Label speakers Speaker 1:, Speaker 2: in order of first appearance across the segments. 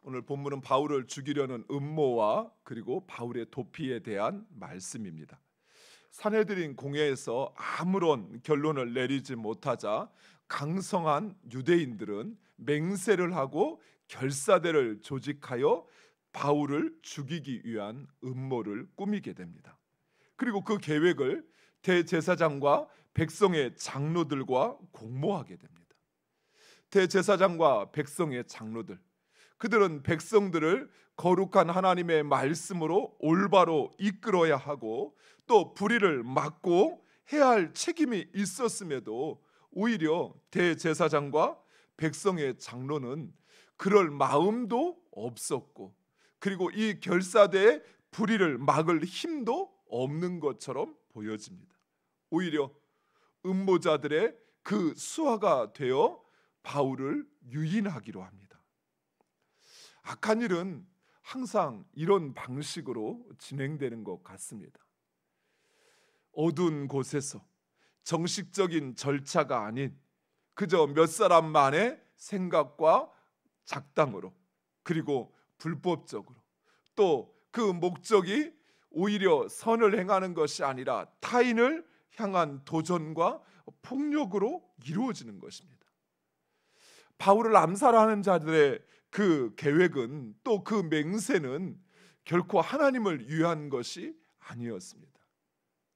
Speaker 1: 오늘 본문은 바울을 죽이려는 음모와 그리고 바울의 도피에 대한 말씀입니다. 산헤드린 공회에서 아무런 결론을 내리지 못하자 강성한 유대인들은 맹세를 하고 결사대를 조직하여 바울을 죽이기 위한 음모를 꾸미게 됩니다. 그리고 그 계획을 대제사장과 백성의 장로들과 공모하게 됩니다. 대제사장과 백성의 장로들, 그들은 백성들을 거룩한 하나님의 말씀으로 올바로 이끌어야 하고 또 불의를 막고 해야 할 책임이 있었음에도 오히려 대제사장과 백성의 장로는 그럴 마음도 없었고, 그리고 이 결사대의 불의를 막을 힘도 없는 것처럼 보여집니다. 오히려 음모자들의 그 수하가 되어 바울을 유인하기로 합니다. 악한 일은 항상 이런 방식으로 진행되는 것 같습니다. 어두운 곳에서 정식적인 절차가 아닌 그저 몇 사람만의 생각과 작당으로, 그리고 불법적으로, 또 그 목적이 오히려 선을 행하는 것이 아니라 타인을 향한 도전과 폭력으로 이루어지는 것입니다. 바울을 암살하는 자들의 그 계획은, 또 그 맹세는 결코 하나님을 위한 것이 아니었습니다.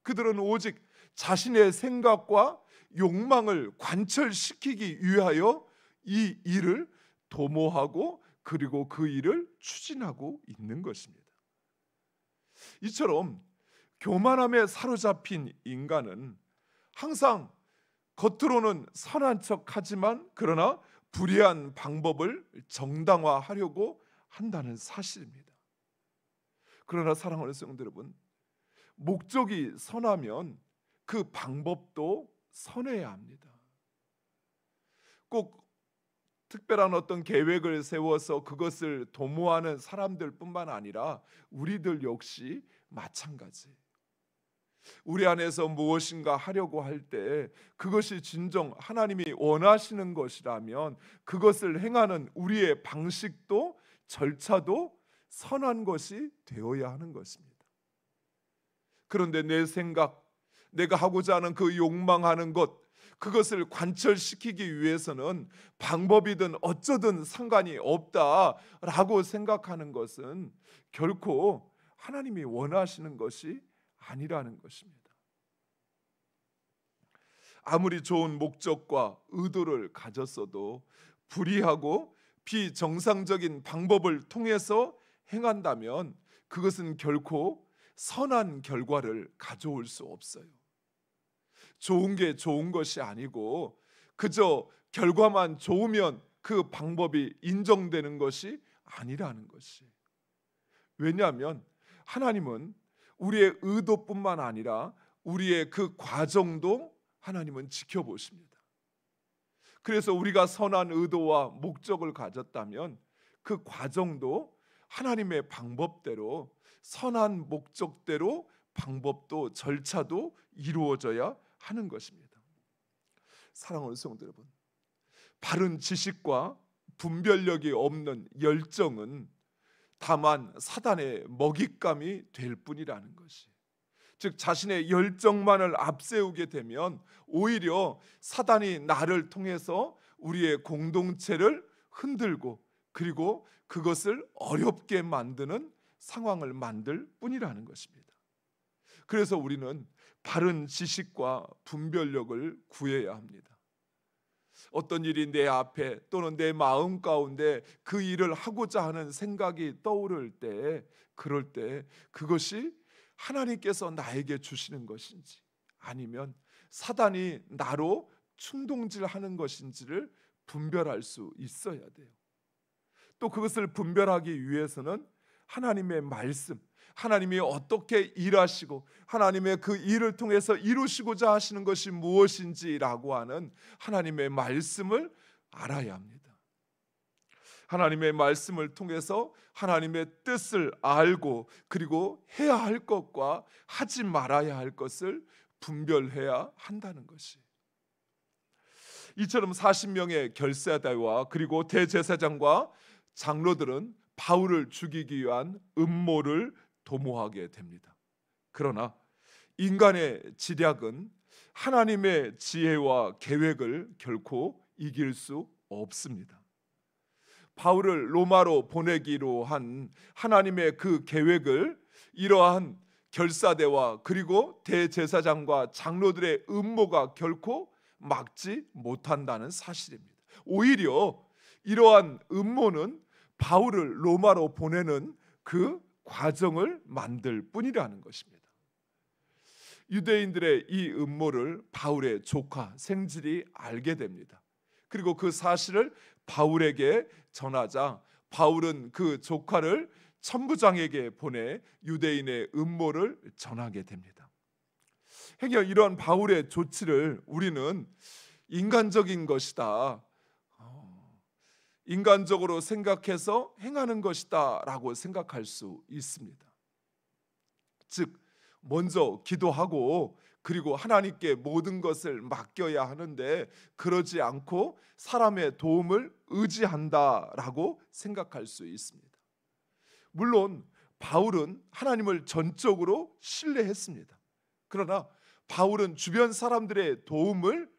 Speaker 1: 그들은 오직 자신의 생각과 욕망을 관철시키기 위하여 이 일을 도모하고 그리고 그 일을 추진하고 있는 것입니다. 이처럼 교만함에 사로잡힌 인간은 항상 겉으로는 선한 척하지만 그러나 불의한 방법을 정당화하려고 한다는 사실입니다. 그러나 사랑하는 성도 여러분, 목적이 선하면 그 방법도 선해야 합니다. 꼭 특별한 어떤 계획을 세워서 그것을 도모하는 사람들뿐만 아니라 우리들 역시 마찬가지. 우리 안에서 무엇인가 하려고 할 때 그것이 진정 하나님이 원하시는 것이라면 그것을 행하는 우리의 방식도 절차도 선한 것이 되어야 하는 것입니다. 그런데 내 생각, 내가 하고자 하는 그 욕망하는 것, 그것을 관철시키기 위해서는 방법이든 어쩌든 상관이 없다라고 생각하는 것은 결코 하나님이 원하시는 것이 아니라는 것입니다. 아무리 좋은 목적과 의도를 가졌어도 불의하고 비정상적인 방법을 통해서 행한다면 그것은 결코 선한 결과를 가져올 수 없어요. 좋은 게 좋은 것이 아니고 그저 결과만 좋으면 그 방법이 인정되는 것이 아니라는 것이. 왜냐하면 하나님은 우리의 의도뿐만 아니라 우리의 그 과정도 하나님은 지켜보십니다. 그래서 우리가 선한 의도와 목적을 가졌다면 그 과정도 하나님의 방법대로, 선한 목적대로 방법도 절차도 이루어져야 하는 것입니다. 사랑하는 성도 여러분, 바른 지식과 분별력이 없는 열정은 다만 사단의 먹잇감이 될 뿐이라는 것이. 즉 자신의 열정만을 앞세우게 되면 오히려 사단이 나를 통해서 우리의 공동체를 흔들고 그리고 그것을 어렵게 만드는 상황을 만들 뿐이라는 것입니다. 그래서 우리는 바른 지식과 분별력을 구해야 합니다. 어떤 일이 내 앞에 또는 내 마음 가운데 그 일을 하고자 하는 생각이 떠오를 때, 그럴 때 그것이 하나님께서 나에게 주시는 것인지 아니면 사단이 나로 충동질하는 것인지를 분별할 수 있어야 돼요. 또 그것을 분별하기 위해서는 하나님의 말씀, 하나님이 어떻게 일하시고 하나님의 그 일을 통해서 이루시고자 하시는 것이 무엇인지라고 하는 하나님의 말씀을 알아야 합니다. 하나님의 말씀을 통해서 하나님의 뜻을 알고 그리고 해야 할 것과 하지 말아야 할 것을 분별해야 한다는 것이. 이처럼 40명의 결사대와 그리고 대제사장과 장로들은 바울을 죽이기 위한 음모를 도모하게 됩니다. 그러나 인간의 지략은 하나님의 지혜와 계획을 결코 이길 수 없습니다. 바울을 로마로 보내기로 한 하나님의 그 계획을 이러한 결사대와 그리고 대제사장과 장로들의 음모가 결코 막지 못한다는 사실입니다. 오히려 이러한 음모는 바울을 로마로 보내는 그 과정을 만들 뿐이라는 것입니다. 유대인들의 이 음모를 바울의 조카 생질이 알게 됩니다. 그리고 그 사실을 바울에게 전하자 바울은 그 조카를 천부장에게 보내 유대인의 음모를 전하게 됩니다. 행여 이러한 바울의 조치를 우리는 인간적인 것이다, 인간적으로 생각해서 행하는 것이다 라고 생각할 수 있습니다. 즉 먼저 기도하고 그리고 하나님께 모든 것을 맡겨야 하는데 그러지 않고 사람의 도움을 의지한다라고 생각할 수 있습니다. 물론 바울은 하나님을 전적으로 신뢰했습니다. 그러나 바울은 주변 사람들의 도움을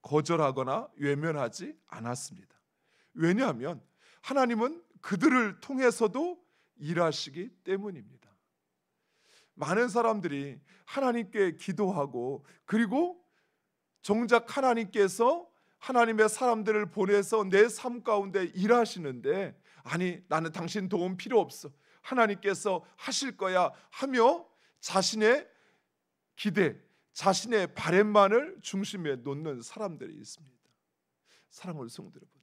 Speaker 1: 거절하거나 외면하지 않았습니다. 왜냐하면 하나님은 그들을 통해서도 일하시기 때문입니다. 많은 사람들이 하나님께 기도하고 그리고 정작 하나님께서 하나님의 사람들을 보내서 내 삶 가운데 일하시는데 아니 나는 당신 도움 필요 없어, 하나님께서 하실 거야 하며 자신의 기대, 자신의 바램만을 중심에 놓는 사람들이 있습니다. 사랑하는 성도 여러분,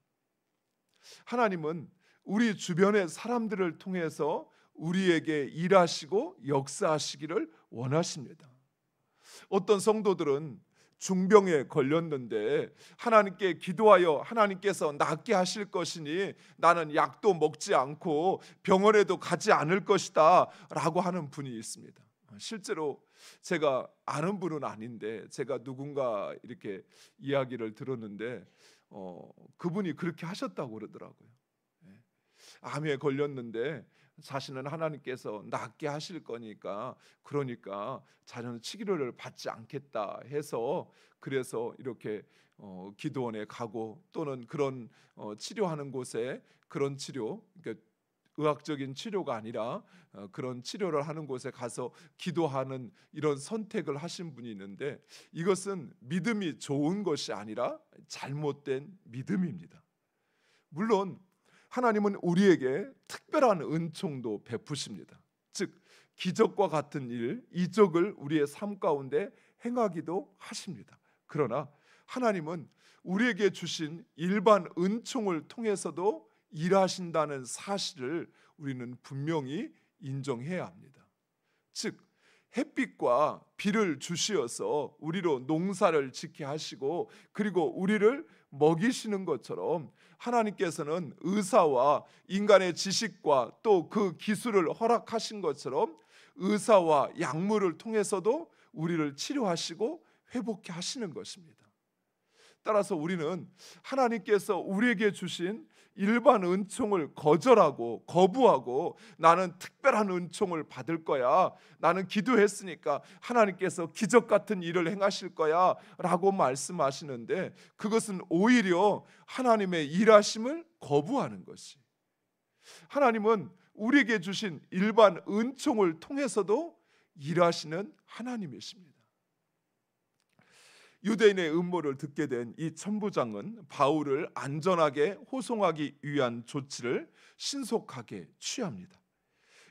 Speaker 1: 하나님은 우리 주변의 사람들을 통해서 우리에게 일하시고 역사하시기를 원하십니다. 어떤 성도들은 중병에 걸렸는데 하나님께 기도하여 하나님께서 낫게 하실 것이니 나는 약도 먹지 않고 병원에도 가지 않을 것이다 라고 하는 분이 있습니다. 실제로 제가 아는 분은 아닌데 제가 누군가 이렇게 이야기를 들었는데 그분이 그렇게 하셨다고 그러더라고요. 암에 걸렸는데 자신은 하나님께서 낫게 하실 거니까 그러니까 자녀는 치료를 받지 않겠다 해서 그래서 이렇게 기도원에 가고 또는 그런 치료하는 곳에 그런 치료, 그러니까 의학적인 치료가 아니라 그런 치료를 하는 곳에 가서 기도하는 이런 선택을 하신 분이 있는데 이것은 믿음이 좋은 것이 아니라 잘못된 믿음입니다. 물론 하나님은 우리에게 특별한 은총도 베푸십니다. 즉 기적과 같은 일, 이적을 우리의 삶 가운데 행하기도 하십니다. 그러나 하나님은 우리에게 주신 일반 은총을 통해서도 일하신다는 사실을 우리는 분명히 인정해야 합니다. 즉 햇빛과 비를 주시어서 우리로 농사를 짓게 하시고 그리고 우리를 먹이시는 것처럼 하나님께서는 의사와 인간의 지식과 또 그 기술을 허락하신 것처럼 의사와 약물을 통해서도 우리를 치료하시고 회복케 하시는 것입니다. 따라서 우리는 하나님께서 우리에게 주신 일반 은총을 거절하고 거부하고 나는 특별한 은총을 받을 거야, 나는 기도했으니까 하나님께서 기적 같은 일을 행하실 거야 라고 말씀하시는데 그것은 오히려 하나님의 일하심을 거부하는 것이, 하나님은 우리에게 주신 일반 은총을 통해서도 일하시는 하나님이십니다. 유대인의 음모를 듣게 된 이 천부장은 바울을 안전하게 호송하기 위한 조치를 신속하게 취합니다.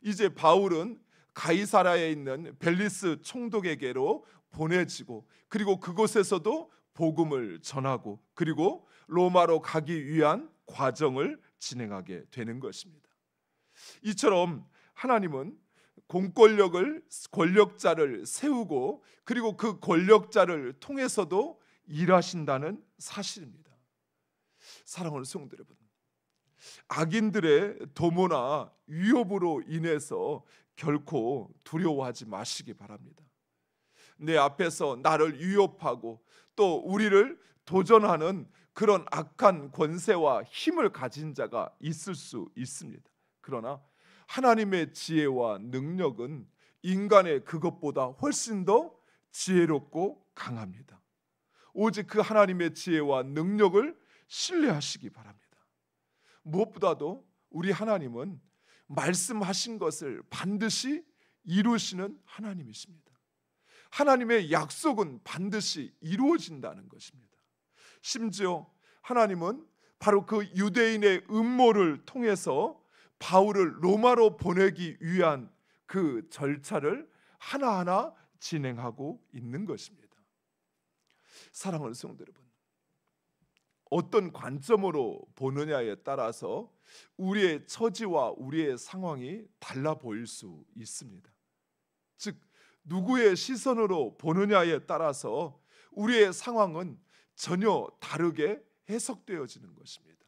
Speaker 1: 이제 바울은 가이사라에 있는 벨리스 총독에게로 보내지고 그리고 그곳에서도 복음을 전하고 그리고 로마로 가기 위한 과정을 진행하게 되는 것입니다. 이처럼 하나님은 권력자를 세우고 그리고 그 권력자를 통해서도 일하신다는 사실입니다. 사랑하는 성도 여러분, 악인들의 도모나 위협으로 인해서 결코 두려워하지 마시기 바랍니다. 내 앞에서 나를 위협하고 또 우리를 도전하는 그런 악한 권세와 힘을 가진 자가 있을 수 있습니다. 그러나 하나님의 지혜와 능력은 인간의 그것보다 훨씬 더 지혜롭고 강합니다. 오직 그 하나님의 지혜와 능력을 신뢰하시기 바랍니다. 무엇보다도 우리 하나님은 말씀하신 것을 반드시 이루시는 하나님이십니다. 하나님의 약속은 반드시 이루어진다는 것입니다. 심지어 하나님은 바로 그 유대인의 음모를 통해서 바울을 로마로 보내기 위한 그 절차를 하나하나 진행하고 있는 것입니다. 사랑하는 성도 여러분, 어떤 관점으로 보느냐에 따라서 우리의 처지와 우리의 상황이 달라 보일 수 있습니다. 즉, 누구의 시선으로 보느냐에 따라서 우리의 상황은 전혀 다르게 해석되어지는 것입니다.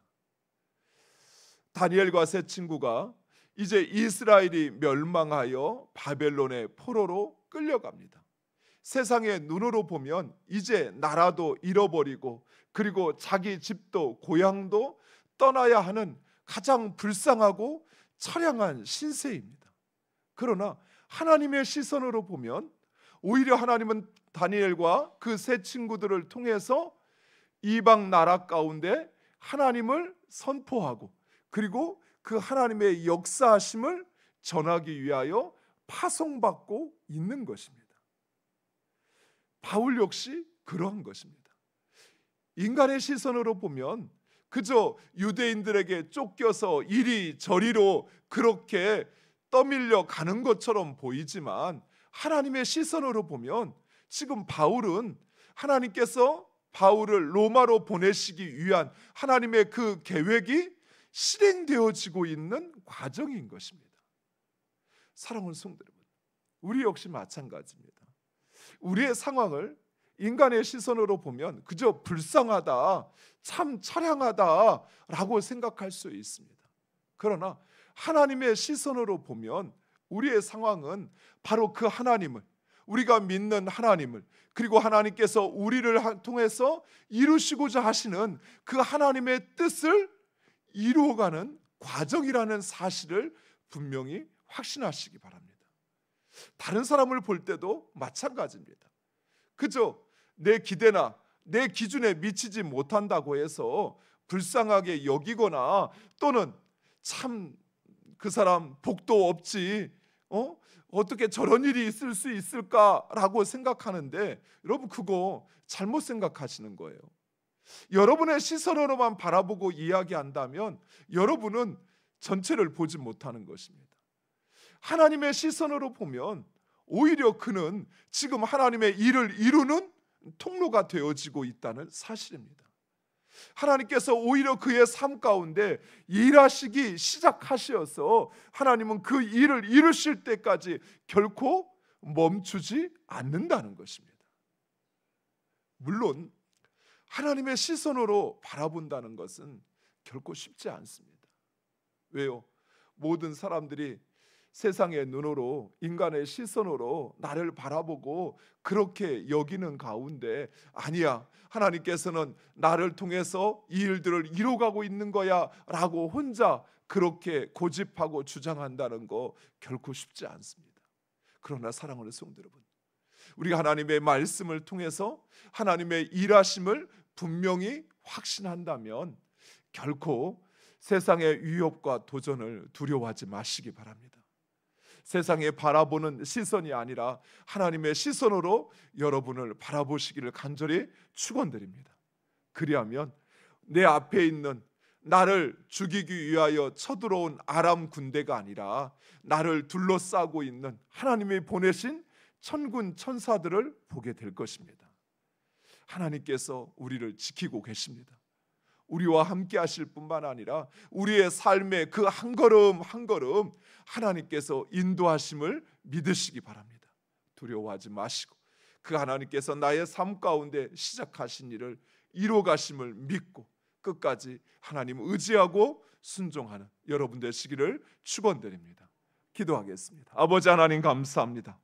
Speaker 1: 다니엘과 세 친구가 이제 이스라엘이 멸망하여 바벨론의 포로로 끌려갑니다. 세상의 눈으로 보면 이제 나라도 잃어버리고 그리고 자기 집도 고향도 떠나야 하는 가장 불쌍하고 처량한 신세입니다. 그러나 하나님의 시선으로 보면 오히려 하나님은 다니엘과 그 세 친구들을 통해서 이방 나라 가운데 하나님을 선포하고 그리고 그 하나님의 역사하심을 전하기 위하여 파송받고 있는 것입니다. 바울 역시 그러한 것입니다. 인간의 시선으로 보면 그저 유대인들에게 쫓겨서 이리저리로 그렇게 떠밀려 가는 것처럼 보이지만 하나님의 시선으로 보면 지금 바울은 하나님께서 바울을 로마로 보내시기 위한 하나님의 그 계획이 실행되어지고 있는 과정인 것입니다. 사랑하는 성도 여러분, 우리 역시 마찬가지입니다. 우리의 상황을 인간의 시선으로 보면 그저 불쌍하다, 참 처량하다라고 생각할 수 있습니다. 그러나 하나님의 시선으로 보면 우리의 상황은 바로 그 하나님을, 우리가 믿는 하나님을, 그리고 하나님께서 우리를 통해서 이루시고자 하시는 그 하나님의 뜻을 이루어가는 과정이라는 사실을 분명히 확신하시기 바랍니다. 다른 사람을 볼 때도 마찬가지입니다. 그저 내 기대나 내 기준에 미치지 못한다고 해서 불쌍하게 여기거나 또는 참 그 사람 복도 없지, 어떻게 저런 일이 있을 수 있을까라고 생각하는데 여러분, 그거 잘못 생각하시는 거예요. 여러분의 시선으로만 바라보고 이야기한다면 여러분은 전체를 보지 못하는 것입니다. 하나님의 시선으로 보면 오히려 그는 지금 하나님의 일을 이루는 통로가 되어지고 있다는 사실입니다. 하나님께서 오히려 그의 삶 가운데 일하시기 시작하셔서 하나님은 그 일을 이루실 때까지 결코 멈추지 않는다는 것입니다. 물론 하나님의 시선으로 바라본다는 것은 결코 쉽지 않습니다. 왜요? 모든 사람들이 세상의 눈으로, 인간의 시선으로 나를 바라보고 그렇게 여기는 가운데, 아니야, 하나님께서는 나를 통해서 이 일들을 이루어가고 있는 거야 라고 혼자 그렇게 고집하고 주장한다는 거 결코 쉽지 않습니다. 그러나 사랑하는 성도 여러분, 우리가 하나님의 말씀을 통해서 하나님의 일하심을 분명히 확신한다면 결코 세상의 위협과 도전을 두려워하지 마시기 바랍니다. 세상에 바라보는 시선이 아니라 하나님의 시선으로 여러분을 바라보시기를 간절히 축원드립니다. 그리하면 내 앞에 있는 나를 죽이기 위하여 쳐들어온 아람 군대가 아니라 나를 둘러싸고 있는 하나님이 보내신 천군 천사들을 보게 될 것입니다. 하나님께서 우리를 지키고 계십니다. 우리와 함께 하실 뿐만 아니라 우리의 삶의 그 한 걸음 한 걸음 하나님께서 인도하심을 믿으시기 바랍니다. 두려워하지 마시고 그 하나님께서 나의 삶 가운데 시작하신 일을 이루어가심을 믿고 끝까지 하나님 의지하고 순종하는 여러분 되시기를 축원드립니다. 기도하겠습니다. 아버지 하나님, 감사합니다.